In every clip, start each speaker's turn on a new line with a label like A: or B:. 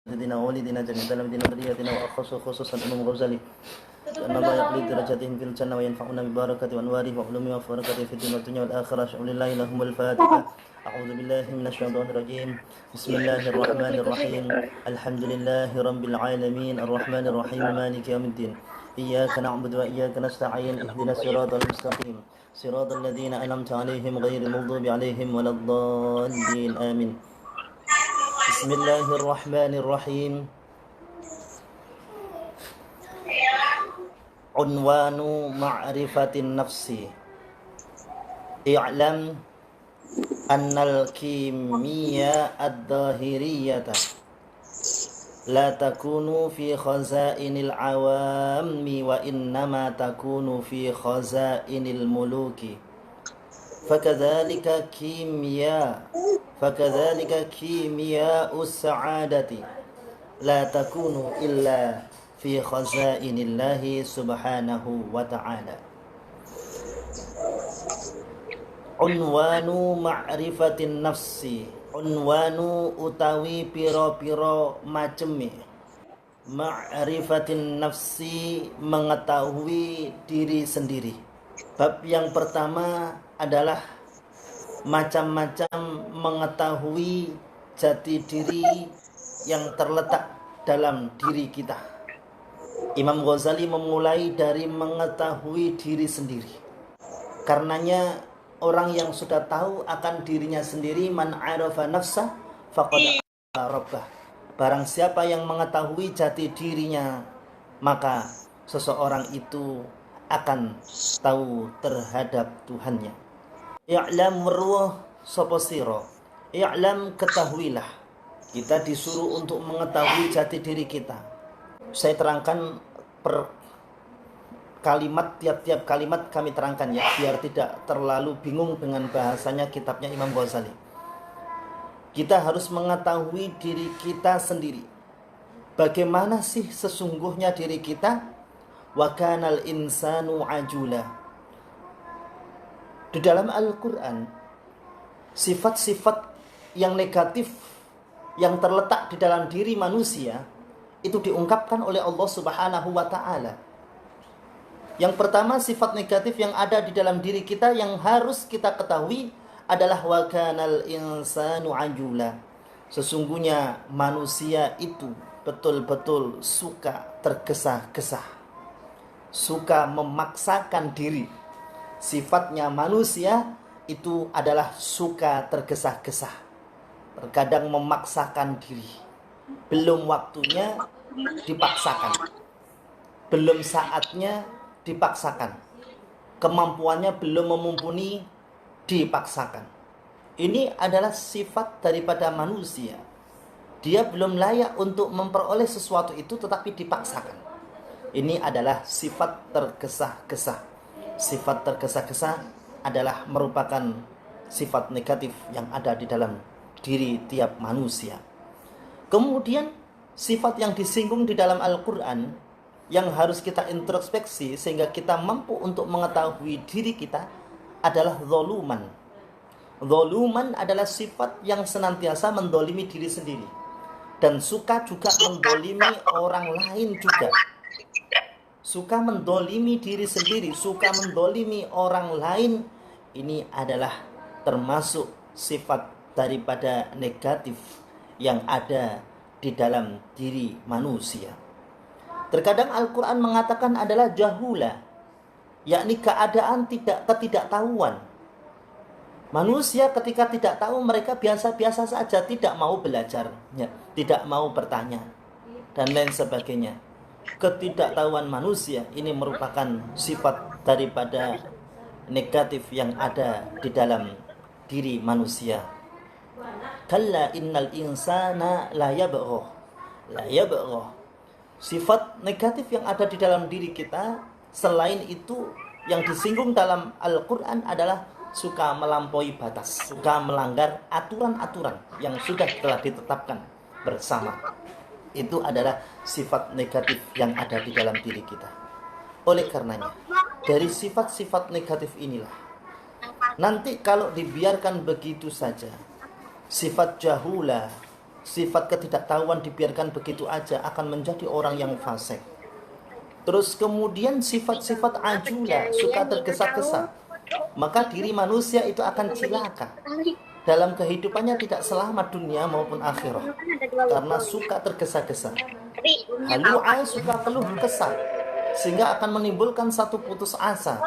A: سيدنا ووالدنا جميع مدينة ذريتنا خصوصا أمم غزالي أن الله يقضي درجاتهم في الجنة وينفعنا ببركة وأنواره وعلومه وبركاته في الدنيا والآخرة. شكر لله لهم الفاتحة. أعوذ بالله من الشيطان الرجيم. بسم الله الرحمن الرحيم. الحمد لله رب العالمين الرحمن الرحيم مالك يوم الدين. إياك نعبد وإياك نستعين اهدنا الصراط المستقيم صراط الذين أنعمت عليهم غير المغضوب عليهم ولا الضالين آمين. بسم الله الرحمن الرحيم. عنوان معرفة النفس. اعلم أن الكيمياء الظاهرية لا تكون في خزائن العوام وإنما تكون في خزائن الملوك. فكذلك كيمياء السعادة لا تكون إلا في خزائن الله سبحانه وتعالى. Unwanu ma'rifatin nafsi. Unwanu utawi piro-piro maceme. Ma'rifatin nafsi, mengetahui diri sendiri. Bab yang pertama adalah macam-macam mengetahui jati diri yang terletak dalam diri kita. Imam Ghazali memulai dari mengetahui diri sendiri. Karenanya orang yang sudah tahu akan dirinya sendiri, man arafa nafsa faqad arafa rabbah. Barang siapa yang mengetahui jati dirinya, maka seseorang itu akan tahu terhadap Tuhannya. I'lam ruh sapa sira. I'lam, ketahuilah. Kita disuruh untuk mengetahui jati diri kita. Saya terangkan per kalimat, tiap-tiap kalimat kami terangkan ya, biar tidak terlalu bingung dengan bahasanya kitabnya Imam Ghazali. Kita harus mengetahui diri kita sendiri. Bagaimana sih sesungguhnya diri kita? Wa kanal insanu ajula. Di dalam Al-Quran, sifat-sifat yang negatif yang terletak di dalam diri manusia itu diungkapkan oleh Allah Subhanahu wa ta'ala. Yang pertama, sifat negatif yang ada di dalam diri kita yang harus kita ketahui adalah wa kanal insanu ajula. Sesungguhnya manusia itu betul-betul suka tergesa-gesa, suka memaksakan diri. Sifatnya manusia itu adalah suka tergesa-gesa, terkadang memaksakan diri. Belum waktunya dipaksakan, belum saatnya dipaksakan, kemampuannya belum memumpuni dipaksakan. Ini adalah sifat daripada manusia. Dia belum layak untuk memperoleh sesuatu itu tetapi dipaksakan. Ini adalah sifat tergesa-gesa. Sifat tergesa-gesa adalah merupakan sifat negatif yang ada di dalam diri tiap manusia. Kemudian sifat yang disinggung di dalam Al-Quran yang harus kita introspeksi sehingga kita mampu untuk mengetahui diri kita adalah zoluman. Zoluman adalah sifat yang senantiasa mendolimi diri sendiri dan suka juga mendolimi orang lain juga. Suka mendolimi diri sendiri, suka mendolimi orang lain. Ini adalah termasuk sifat daripada negatif yang ada di dalam diri manusia. Terkadang Al-Quran mengatakan adalah jahula, yakni keadaan ketidaktahuan. Manusia ketika tidak tahu, mereka biasa-biasa saja, tidak mau belajar, tidak mau bertanya, dan lain sebagainya. Ketidaktahuan manusia ini merupakan sifat daripada negatif yang ada di dalam diri manusia. Kalla innal insana la yabghah. Sifat negatif yang ada di dalam diri kita selain itu yang disinggung dalam Al-Quran adalah suka melampaui batas, suka melanggar aturan-aturan yang sudah telah ditetapkan bersama. Itu adalah sifat negatif yang ada di dalam diri kita. Oleh karenanya, dari sifat-sifat negatif inilah nanti kalau dibiarkan begitu saja, sifat jahula, sifat ketidaktahuan dibiarkan begitu aja akan menjadi orang yang fasik. Terus kemudian sifat-sifat ajula, suka tergesa-gesa, maka diri manusia itu akan cilaka. Dalam kehidupannya tidak selamat dunia maupun akhirat, karena suka tergesa-gesa. Halu'a, suka keluh kesah, sehingga akan menimbulkan satu putus asa,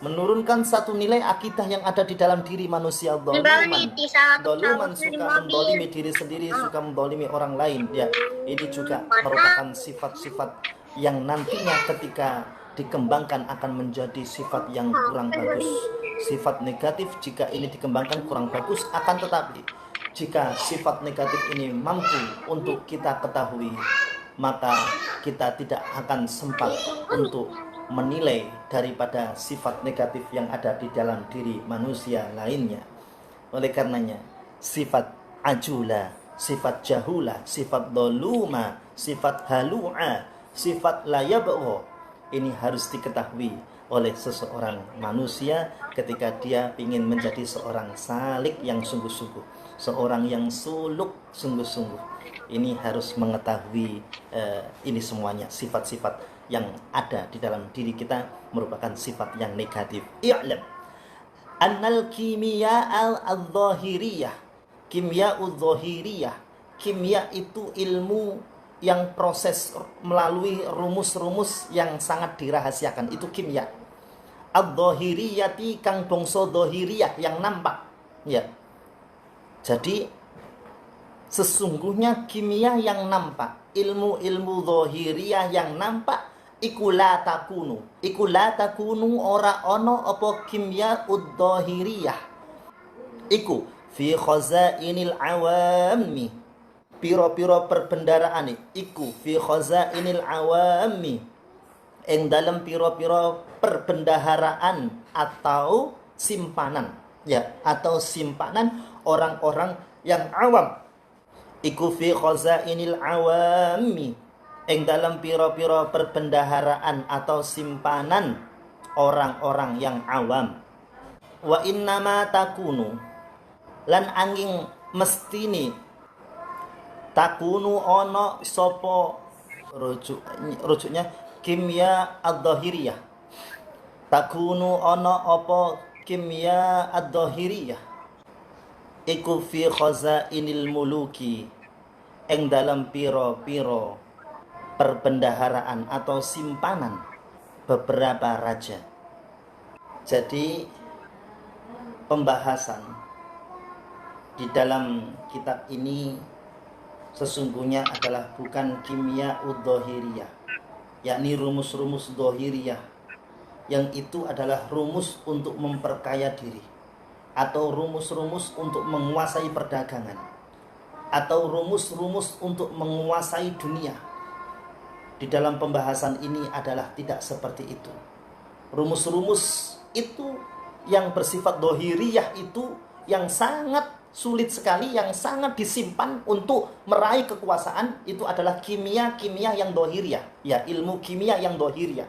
A: menurunkan satu nilai akidah yang ada di dalam diri manusia. Doluman suka mendolimi diri sendiri, suka mendolimi orang lain. Ya, ini juga merupakan sifat-sifat yang nantinya ketika dikembangkan akan menjadi sifat yang kurang bagus. Sifat negatif jika ini dikembangkan kurang bagus, akan tetapi jika sifat negatif ini mampu untuk kita ketahui, maka kita tidak akan sempat untuk menilai daripada sifat negatif yang ada di dalam diri manusia lainnya. Oleh karenanya, sifat ajula, sifat jahula, sifat doluma, sifat halu'a, sifat layab'o, ini harus diketahui oleh seseorang manusia ketika dia ingin menjadi seorang salik yang sungguh-sungguh, seorang yang suluk sungguh-sungguh. Ini harus mengetahui ini semuanya, sifat-sifat yang ada di dalam diri kita merupakan sifat yang negatif. I'lam annal kimia al-dhahiriyah, kimia al-dhahiriyah, kimia itu ilmu yang proses melalui rumus-rumus yang sangat dirahasiakan, itu kimia. Ad-dhahiriyati kang bangsa dhahiriyah, yang nampak. Ya. Jadi sesungguhnya kimia yang nampak, ilmu-ilmu dhahiriyah yang nampak, iku la takunu. Iku la takunu ora ono apa kimia ud-dhahiriyah. Iku fi khazainil awami, piro-piro perbendaraan iku fi khazainil awami, ing dalam piro-piro perbendaharaan atau simpanan, ya, atau simpanan orang-orang yang awam. Iku fi khazainil awami, ing dalam piro-piro perbendaharaan atau simpanan orang-orang yang awam. Wa innama takunu, lan angin mestini takunu ono sopo, rujuknya kimia ad-dhahiriyah. Takunu ono opo kimia ad-dhahiriyah iku fi khazainil muluki, eng dalam piro-piro perbendaharaan atau simpanan beberapa raja. Jadi pembahasan di dalam kitab ini sesungguhnya adalah bukan kimia ud-dhahiriyah, yakni rumus-rumus dhahiriyah, yang itu adalah rumus untuk memperkaya diri, atau rumus-rumus untuk menguasai perdagangan, atau rumus-rumus untuk menguasai dunia. Di dalam pembahasan ini adalah tidak seperti itu. Rumus-rumus itu yang bersifat dhahiriyah itu yang sangat sulit sekali, yang sangat disimpan untuk meraih kekuasaan, itu adalah kimia-kimia yang dhahiriyah, ya, ilmu kimia yang dhahiriyah,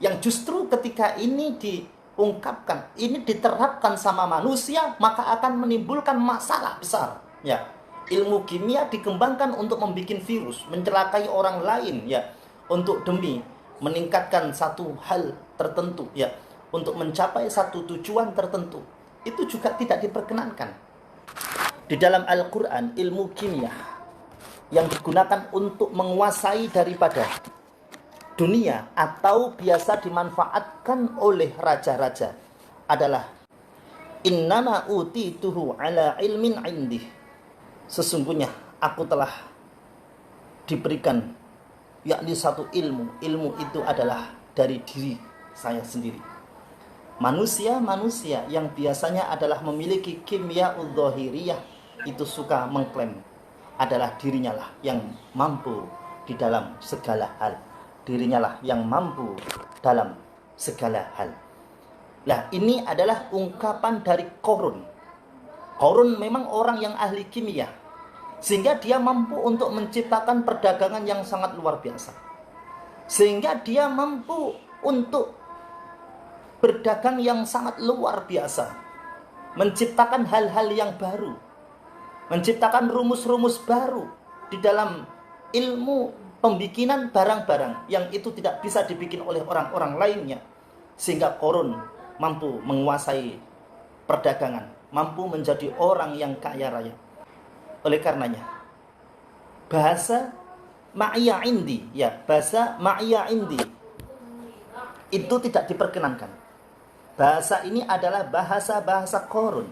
A: yang justru ketika ini diungkapkan, ini diterapkan sama manusia, maka akan menimbulkan masalah besar, ya. Ilmu kimia dikembangkan untuk membuat virus, mencelakai orang lain, ya, untuk demi meningkatkan satu hal tertentu, ya, untuk mencapai satu tujuan tertentu. Itu juga tidak diperkenankan. Di dalam Al-Quran, ilmu kimia yang digunakan untuk menguasai daripada dunia atau biasa dimanfaatkan oleh raja-raja adalah innama utituhu ala ilmin indih. Sesungguhnya aku telah diberikan yakni satu ilmu. Ilmu itu adalah dari diri saya sendiri. Manusia-manusia yang biasanya adalah memiliki kimia udzohiriyah itu suka mengklaim adalah dirinya lah yang mampu di dalam segala hal. Dirinya lah yang mampu dalam segala hal. Nah, ini adalah ungkapan dari Qarun. Qarun memang orang yang ahli kimia, sehingga dia mampu untuk menciptakan perdagangan yang sangat luar biasa. Sehingga dia mampu untuk berdagang yang sangat luar biasa, menciptakan hal-hal yang baru. menciptakan rumus-rumus baru di dalam ilmu pembikinan barang-barang yang itu tidak bisa dibikin oleh orang-orang lainnya, sehingga Qarun mampu menguasai perdagangan, mampu menjadi orang yang kaya raya. Oleh karenanya, bahasa ma'iyya indi, ya, bahasa ma'iyya indi itu tidak diperkenankan. Bahasa ini adalah bahasa Qarun.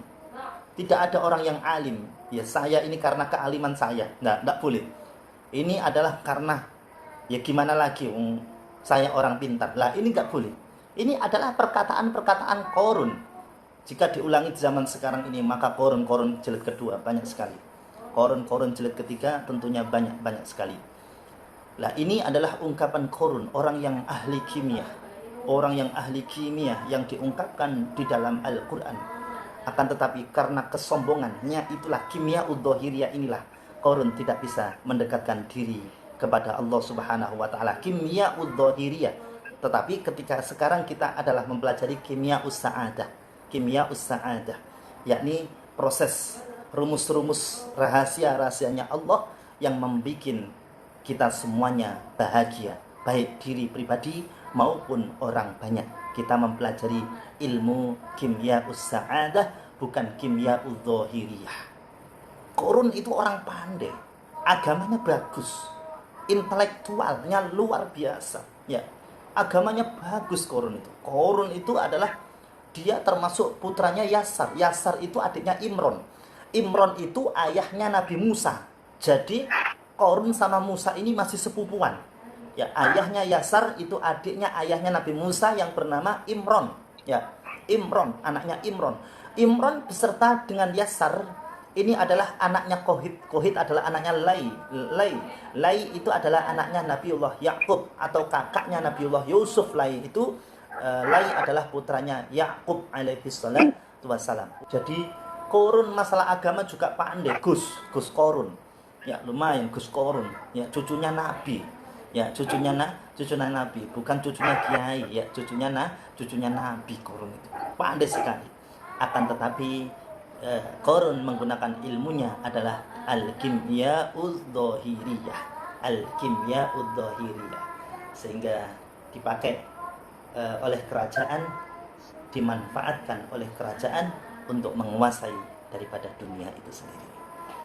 A: Tidak ada orang yang alim, ya saya ini karena kealiman saya. Enggak boleh. Ini adalah karena, ya gimana lagi, saya orang pintar. Lah ini enggak boleh. Ini adalah perkataan-perkataan Qarun. Jika diulangi di zaman sekarang ini, maka Qarun jilid kedua banyak sekali. Qarun jilid ketiga tentunya banyak sekali. Lah ini adalah ungkapan Qarun, orang yang ahli kimia. Orang yang ahli kimia yang diungkapkan di dalam Al-Quran. Akan tetapi karena kesombongannya itulah, kimia udzohiriyah inilah, Qarun tidak bisa mendekatkan diri kepada Allah Subhanahu wa taala. Kimia udzohiriyah. Tetapi ketika sekarang kita adalah mempelajari kimia us-sa'adah. Kimia us-sa'adah, yakni proses rumus-rumus rahasianya Allah yang membuat kita semuanya bahagia, baik diri pribadi maupun orang banyak. Kita mempelajari ilmu kimia us-sa'adah, bukan kimia udzohiriyah. Qarun itu orang pandai, agamanya bagus, intelektualnya luar biasa, ya. Agamanya bagus Qarun itu. Qarun itu adalah, dia termasuk putranya Yasar. Yasar itu adiknya Imron. Imron itu ayahnya Nabi Musa. Jadi Qarun sama Musa ini masih sepupuan. Ya, ayahnya Yasar itu adiknya ayahnya Nabi Musa yang bernama Imron. Ya, Imron, anaknya Imron. Imron beserta dengan Yasar ini adalah anaknya Kohit. Kohit adalah anaknya Lai. Lai itu adalah anaknya Nabiullah Yakub atau kakaknya Nabiullah Yusuf. Lai itu Lai adalah putranya Yakub alaihi salatu wassalam. Jadi Qarun masalah agama juga pandai. Gus Qarun. Ya lumayan Gus Qarun. Ya cucunya Nabi. Ya cucunya Nabi, bukan cucunya kiai, ya cucunya Nabi. Qarun itu pandai sekali. Akan tetapi Qarun menggunakan ilmunya adalah al-kimya udzohiriyah. Al-kimya udzohiriyah, sehingga dipakai oleh kerajaan, dimanfaatkan oleh kerajaan untuk menguasai daripada dunia itu sendiri.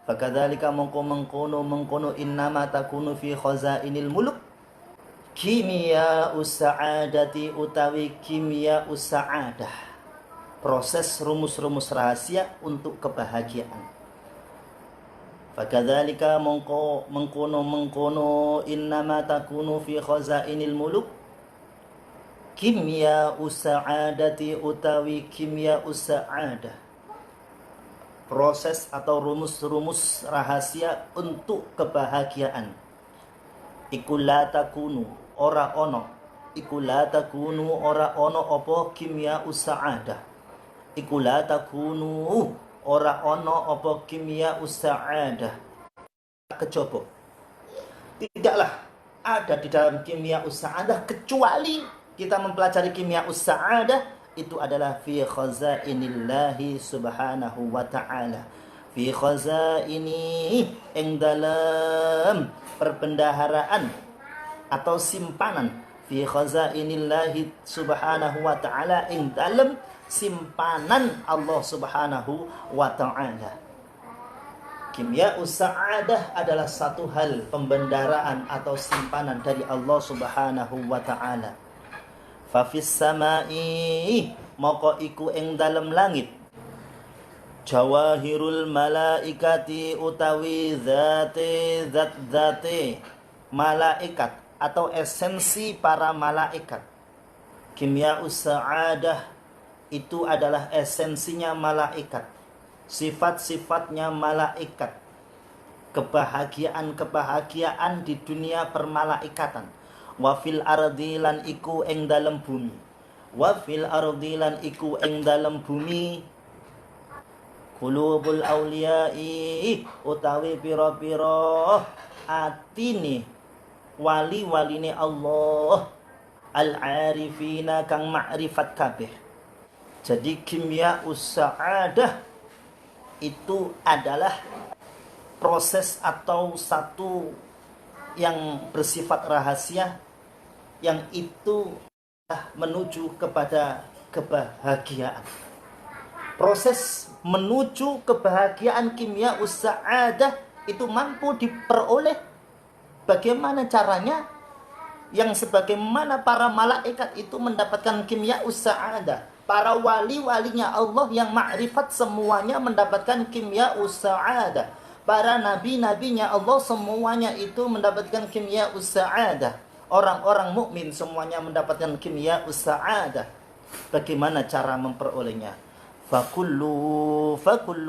A: Fakadzalika mengkono innama takunu fi khazainil muluk kimia us-sa'adati utawi kimia us-sa'adah, proses rumus-rumus rahasia untuk kebahagiaan. Fakadzalika mengkono innama takunu fi khazainil muluk kimia us-sa'adati utawi kimia us-sa'adah, proses atau rumus-rumus rahasia untuk kebahagiaan. Iku la takunu ora ono apa kimia us-sa'adah. Iku la takunu ora ono apa kimia us-sa'adah. Kejaba, tidaklah ada di dalam kimia us-sa'adah kecuali kita mempelajari kimia us-sa'adah itu adalah fi khazainillahi subhanahu wa ta'ala. Fi khazaini, ing dalam perbendaharaan atau simpanan. Fi khazainillahi subhanahu wa ta'ala, ing dalam simpanan Allah subhanahu wa ta'ala. Kimia us-sa'adah adalah satu hal pembendaraan atau simpanan dari Allah subhanahu wa ta'ala. Fafis samai, maka iku ing dalem langit, jawahirul malaikati utawi zat malaikat atau esensi para malaikat. Kimia us-sa'adah itu adalah esensinya malaikat, sifat-sifatnya malaikat, kebahagiaan di dunia permalaikatan. Wa fil ardi lan iku ing dalem bumi. Wa fil ardi lan iku ing dalem bumi. Qulubul awliya'i utawi pira-pira atine wali-waline Allah, al-arifina kang ma'rifat kabeh. Jadi kimia us-sa'adah itu adalah proses atau satu yang bersifat rahasia yang itu menuju kepada kebahagiaan. Proses menuju kebahagiaan kimia sa'adah itu mampu diperoleh. Bagaimana caranya? Yang sebagaimana para malaikat itu mendapatkan kimia sa'adah. Para wali-walinya Allah yang ma'rifat semuanya mendapatkan kimia sa'adah. Para nabi-nabinya Allah semuanya itu mendapatkan kimia sa'adah. Orang-orang mukmin semuanya mendapatkan kimia sa'adah. Bagaimana cara memperolehnya? Fakullu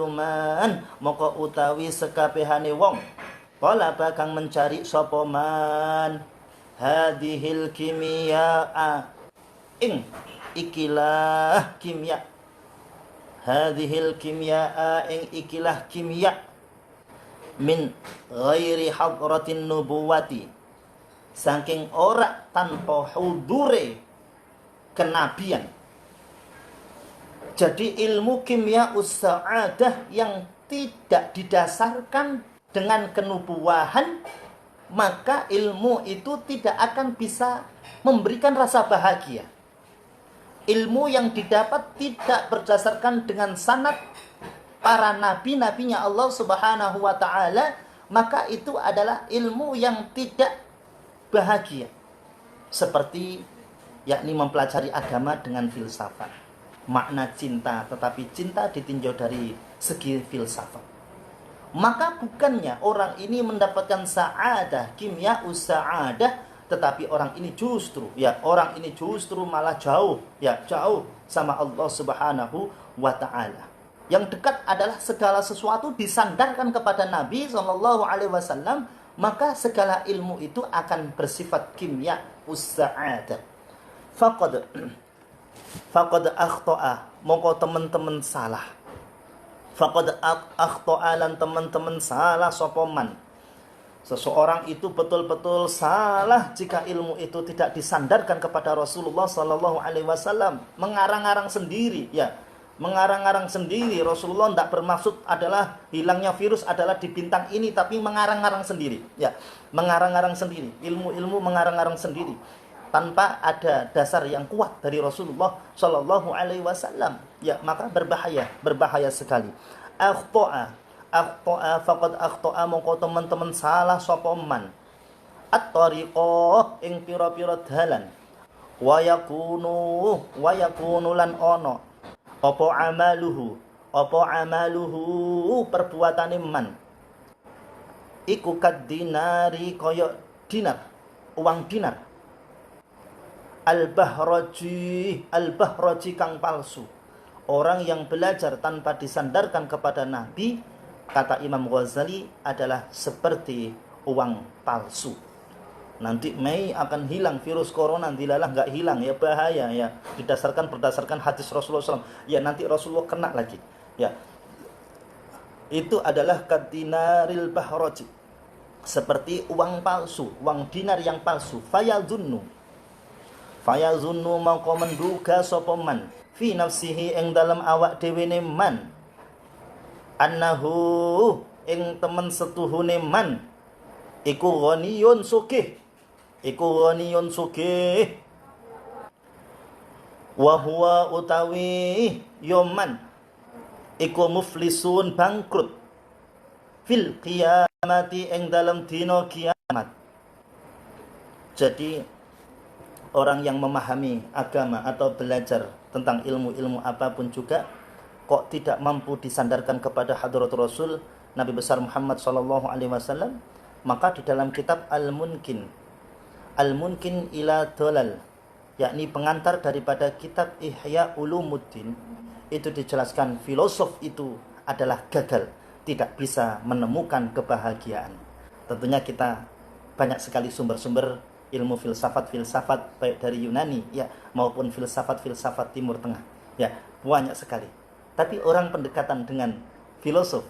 A: man moko utawi sekabehane wong kala bakang mencari sapa man hadhil kimia ing ikilah kimia hadhil kimia ing ikilah kimia min ghairi hadratin nubuwati saking ora tanpa hudure kenabian. Jadi ilmu kimia sa'adah yang tidak didasarkan dengan kenubuahan, maka ilmu itu tidak akan bisa memberikan rasa bahagia. Ilmu yang didapat tidak berdasarkan dengan sanad para nabi-nabinya Allah Subhanahu wa taala, maka itu adalah ilmu yang tidak bahagia. Seperti yakni mempelajari agama dengan filsafat. Makna cinta, tetapi cinta ditinjau dari segi filsafat. Maka bukannya orang ini mendapatkan sa'adah, kimia sa'adah, tetapi orang ini justru malah jauh sama Allah Subhanahu wa taala. Yang dekat adalah segala sesuatu disandarkan kepada Nabi sallallahu alaihi wasallam, maka segala ilmu itu akan bersifat kimia sa'adah. Faqad akhta'a, mongko teman-teman salah. Faqad akhta'a lan teman-teman salah sapa man. Seseorang itu betul-betul salah jika ilmu itu tidak disandarkan kepada Rasulullah sallallahu alaihi wasallam, mengarang-arang sendiri, ya. Mengarang-arang sendiri. Rasulullah tidak bermaksud adalah hilangnya virus adalah di bintang ini, tapi mengarang-arang sendiri, ya. Mengarang-arang sendiri, ilmu-ilmu mengarang-arang sendiri tanpa ada dasar yang kuat dari Rasulullah Shallallahu Alaihi Wasallam, ya maka berbahaya sekali. Akhtoa faqad akhtoa mongko teman-teman salah sapa man at-tariqah ing pira-pira dalan wa yakunu lan ono apa amaluhu perbuatane man iku kadinari kaya dinar, uang dinar. Al-bahraji kang palsu. Orang yang belajar tanpa disandarkan kepada Nabi, kata Imam Ghazali, adalah seperti uang palsu. Nanti Mei akan hilang virus corona, dilalah nggak hilang, ya bahaya ya. Berdasarkan hadis Rasulullah SAW, ya nanti Rasulullah kena lagi. Ya, itu adalah kadinaril bahraji, seperti uang palsu, uang dinar yang palsu. Fayazunnu mangko menduga sapa man fi nafsihi ing dalam awak dhewe ne man annahu ing temen setuhune man iku ghaniyun sugih wa huwa utawi yoman iku muflisun bangkrut fil qiyamati ing dalam dina kiamat. Jadi orang yang memahami agama atau belajar tentang ilmu-ilmu apapun juga kok tidak mampu disandarkan kepada hadratul Rasul Nabi besar Muhammad sallallahu alaihi wasallam, maka di dalam kitab Al-Munkin ila Dhalal, yakni pengantar daripada kitab Ihya Ulumuddin, itu dijelaskan filosof itu adalah gagal, tidak bisa menemukan kebahagiaan. Tentunya kita banyak sekali sumber-sumber ilmu filsafat baik dari Yunani ya maupun filsafat Timur Tengah, ya banyak sekali. Tapi orang pendekatan dengan filosof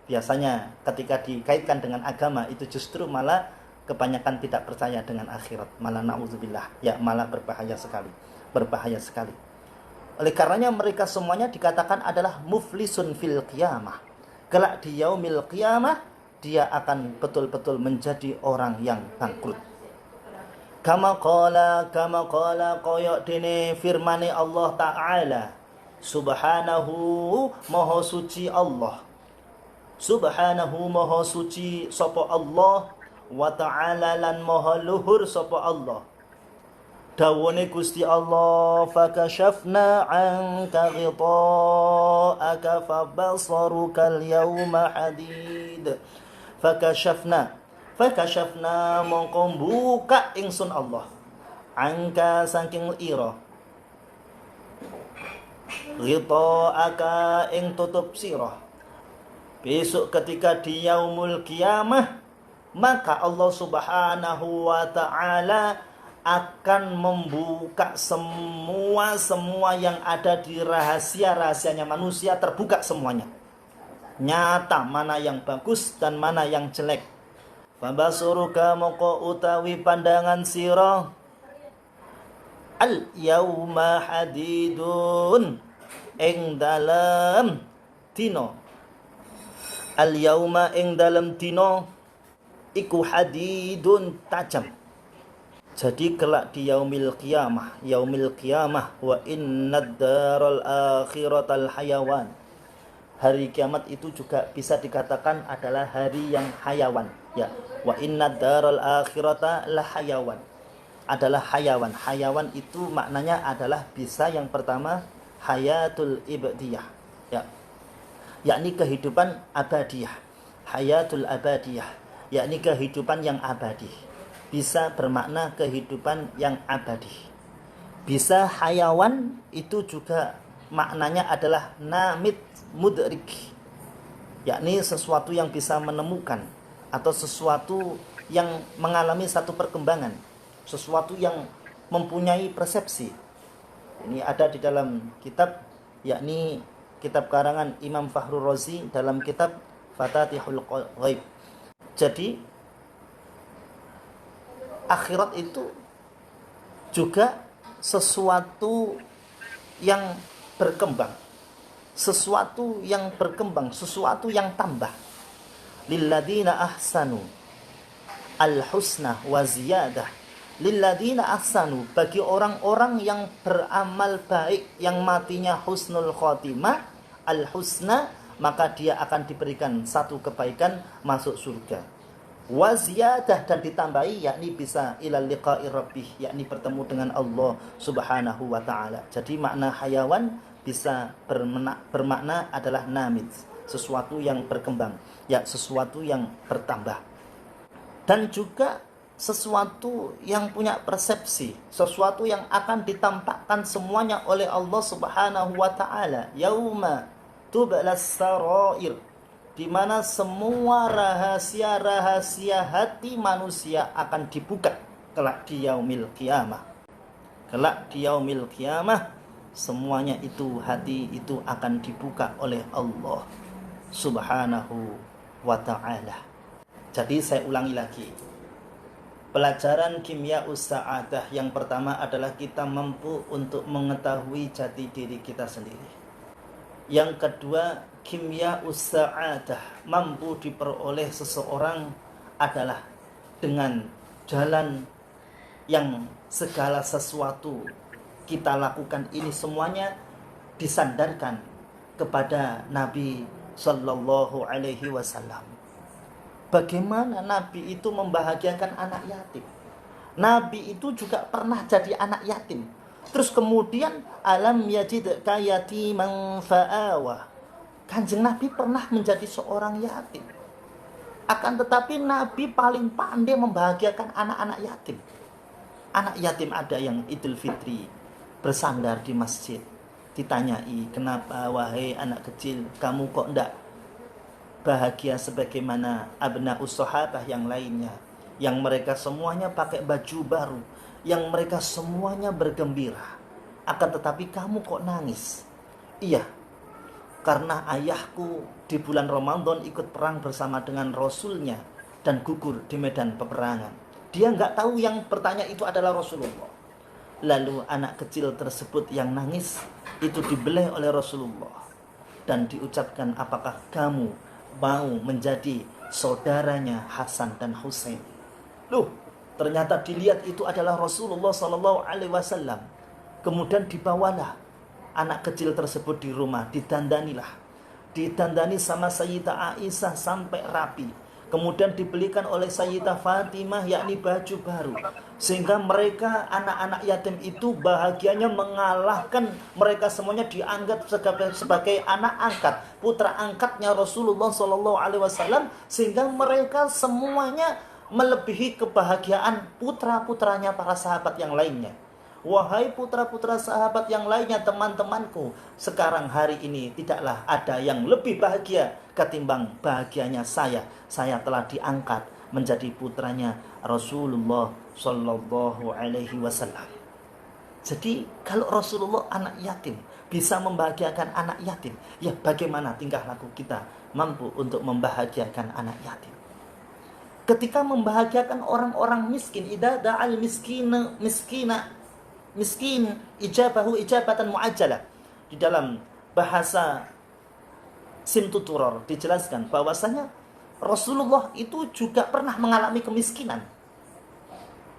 A: biasanya ketika dikaitkan dengan agama itu justru malah kebanyakan tidak percaya dengan akhirat, malah na'udzubillah, ya malah berbahaya sekali. Oleh karenanya mereka semuanya dikatakan adalah muflisun fil qiyamah. Kelak di yaumil qiyamah dia akan betul-betul menjadi orang yang bangkrut. Kama qala koyok dene firmane Allah Ta'ala, subhanahu maha suci Allah, subhanahu maha suci sapa Allah, wa ta'ala lan maha luhur sapa Allah. Dawone Gusti Allah, fakashafna 'anka ghita'aka fabasaruka al-yawma hadid. Fakashafna mongko buka ingsun Allah, angka saking ira, ghita'aka ing tutup sirah. Besok ketika di yaumul qiyamah, maka Allah Subhanahu wa ta'ala akan membuka semua yang ada di rahasianya manusia, terbuka semuanya. Nyata mana yang bagus dan mana yang jelek. Fabasuruka moko utawi pandangan sira, al yauma hadidun ing dalam dino, al yauma ing dalam dino iku hadidun tajam. Jadi kelak di yaumil qiyamah, wa innad daral akhiratal hayawan. Hari kiamat itu juga bisa dikatakan adalah hari yang hayawan, ya. Wa innad daral akhirata la hayawan. Adalah hayawan. Hayawan itu maknanya adalah bisa yang pertama hayatul ibadiyah, ya. Yakni kehidupan abadiyah. Hayatul abadiyah, yakni kehidupan yang abadi. Bisa bermakna kehidupan yang abadi. Bisa hayawan itu juga maknanya adalah namit mudrik, yakni sesuatu yang bisa menemukan atau sesuatu yang mengalami satu perkembangan, sesuatu yang mempunyai persepsi. Ini ada di dalam kitab, yakni kitab karangan Imam Fakhrur Razi dalam kitab Fatatihul Ghaib. Jadi akhirat itu juga sesuatu yang berkembang, sesuatu yang tambah. Lilladina ahsanu al-husna wa ziyadah. Lilladina ahsanu, bagi orang-orang yang beramal baik, yang matinya husnul khotimah, al-husna, maka dia akan diberikan satu kebaikan, masuk surga. Wa ziyadah, dan ditambahi, yakni bisa ilal liqa'i rabbih, yakni bertemu dengan Allah Subhanahu wa ta'ala. Jadi makna hayawan bisa bermakna adalah namid, sesuatu yang berkembang, ya, sesuatu yang bertambah. Dan juga sesuatu yang punya persepsi, sesuatu yang akan ditampakkan semuanya oleh Allah Subhanahu wa ta'ala. Yauma tublas sarair, di mana semua rahasia-rahasia hati manusia akan dibuka kelak di yaumil qiyamah. Kelak di yaumil qiyamah, semuanya itu, hati itu akan dibuka oleh Allah Subhanahu wa ta'ala. Jadi saya ulangi lagi. Pelajaran kimia sa'adah yang pertama adalah kita mampu untuk mengetahui jati diri kita sendiri. Yang kedua, kimia sa'adah mampu diperoleh seseorang adalah dengan jalan yang segala sesuatu kita lakukan ini semuanya disandarkan kepada Nabi Sallallahu Alaihi Wasallam. Bagaimana Nabi itu membahagiakan anak yatim? Nabi itu juga pernah jadi anak yatim. Terus kemudian alam yajidka yatiman fa'awa. Kanjeng Nabi pernah menjadi seorang yatim. Akan tetapi Nabi paling pandai membahagiakan anak-anak yatim. Anak yatim ada yang Idul Fitri bersandar di masjid. Ditanyai, kenapa wahai anak kecil, kamu kok enggak bahagia sebagaimana abna'us sahabah yang lainnya, yang mereka semuanya pakai baju baru, yang mereka semuanya bergembira, akan tetapi kamu kok nangis? Iya, karena ayahku di bulan Ramadan ikut perang bersama dengan Rasulnya dan gugur di medan peperangan. Dia nggak tahu yang bertanya itu adalah Rasulullah. Lalu anak kecil tersebut yang nangis itu dibelai oleh Rasulullah dan diucapkan, apakah kamu mau menjadi saudaranya Hasan dan Husain. Loh, ternyata dilihat itu adalah Rasulullah Sallallahu Alaihi Wasallam. Kemudian dibawalah anak kecil tersebut di rumah, ditandani sama Sayyidah Aisyah sampai rapi. Kemudian dibelikan oleh Sayyidah Fatimah yakni baju baru, sehingga mereka anak-anak yatim itu bahagianya mengalahkan mereka semuanya, dianggap sebagai anak angkat, putra angkatnya Rasulullah Sallallahu Alaihi Wasallam, sehingga mereka semuanya melebihi kebahagiaan putra-putranya para sahabat yang lainnya. Wahai putra-putra sahabat yang lainnya, teman-temanku, sekarang hari ini tidaklah ada yang lebih bahagia ketimbang bahagianya saya. Saya telah diangkat menjadi putranya Rasulullah Sallallahu Alaihi Wasallam. Jadi kalau Rasulullah anak yatim bisa membahagiakan anak yatim, ya bagaimana tingkah laku kita mampu untuk membahagiakan anak yatim? Ketika membahagiakan orang-orang miskin, idza da'al miskin ijabahu ijabatan muajjalah. Di dalam bahasa Simtuturor dijelaskan bahwasanya Rasulullah itu juga pernah mengalami kemiskinan.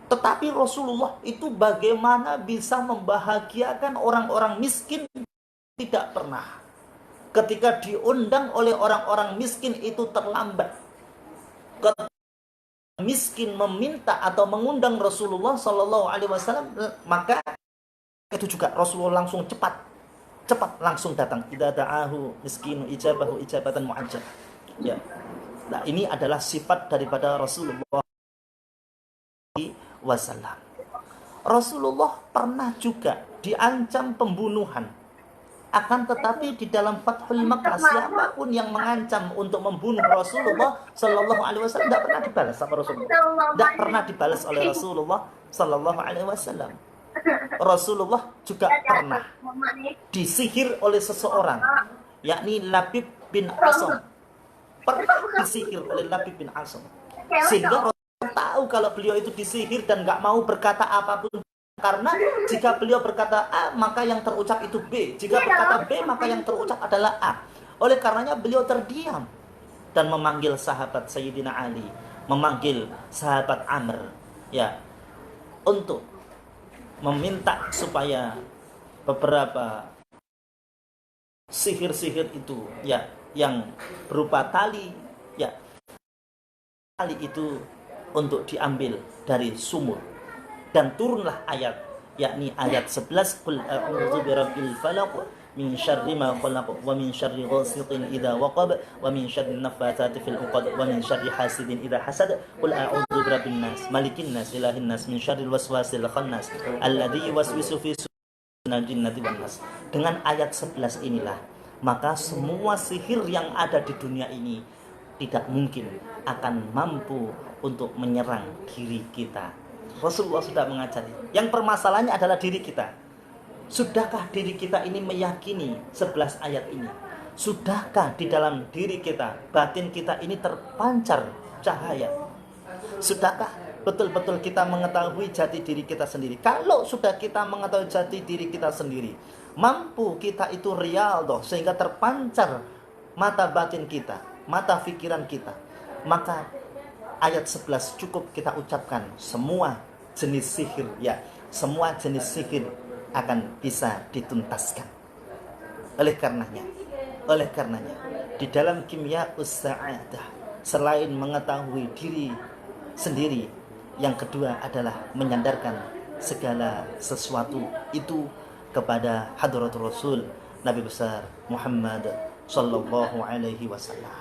A: Tetapi Rasulullah itu bagaimana bisa membahagiakan orang-orang miskin? Tidak pernah. Ketika diundang oleh orang-orang miskin itu terlambat. Ketika miskin meminta atau mengundang Rasulullah Sallallahu Alaihi Wasallam, maka itu juga Rasulullah langsung cepat langsung datang. Idza da'ahu miskinu ijabahu ijabatan muajjal. Ya. Nah, ini adalah sifat daripada Rasulullah wasallam. Rasulullah pernah juga diancam pembunuhan. Akan tetapi di dalam Fathul Makkah, siapapun yang mengancam untuk membunuh Rasulullah Sallallahu Alaihi Wasallam tidak pernah dibalas sama Rasulullah. Tidak pernah dibalas oleh Rasulullah Sallallahu Alaihi Wasallam. Rasulullah juga pernah disihir oleh seseorang, yakni Labib bin Asam. Pernah disihir oleh Labib bin Asam, sehingga Rasulullah tahu kalau beliau itu disihir dan nggak mau berkata apapun. Karena jika beliau berkata A, maka yang terucap itu B. Jika berkata B, maka yang terucap adalah A. Oleh karenanya beliau terdiam dan memanggil sahabat Sayyidina Ali, memanggil sahabat Amr, ya, untuk meminta supaya beberapa sihir-sihir itu, ya, yang berupa tali, ya, tali itu untuk diambil dari sumur. Dan turunlah ayat, yakni ayat 11, qul a'udzu birabbil falaq min syarri ma khalaq wa min syarri ghasiqin idza waqab wa min syarri naffatsati fil 'uqad wa min syarri hasidin idza hasad qul a'udzu birabbin nas malikin nas ilahin nas min syarril waswasil khannas alladzi yuwaswisu fi suduril jinnati wan nas. Dengan ayat 11 inilah maka semua sihir yang ada di dunia ini tidak mungkin akan mampu untuk menyerang diri kita. Rasulullah sudah mengajari. Yang permasalahannya adalah diri kita. Sudahkah diri kita ini meyakini 11 ayat ini? Sudahkah di dalam diri kita, batin kita ini terpancar cahaya? Sudahkah betul-betul kita mengetahui jati diri kita sendiri? Kalau sudah kita mengetahui jati diri kita sendiri, mampu kita itu riyadhah sehingga terpancar mata batin kita, mata pikiran kita, maka ayat 11 cukup kita ucapkan, semua jenis sihir, ya, semua jenis sihir akan bisa dituntaskan. Oleh karenanya di dalam kimia sa'adah, selain mengetahui diri sendiri, yang kedua adalah menyandarkan segala sesuatu itu kepada hadratul Rasul Nabi besar Muhammad sallallahu alaihi wasallam.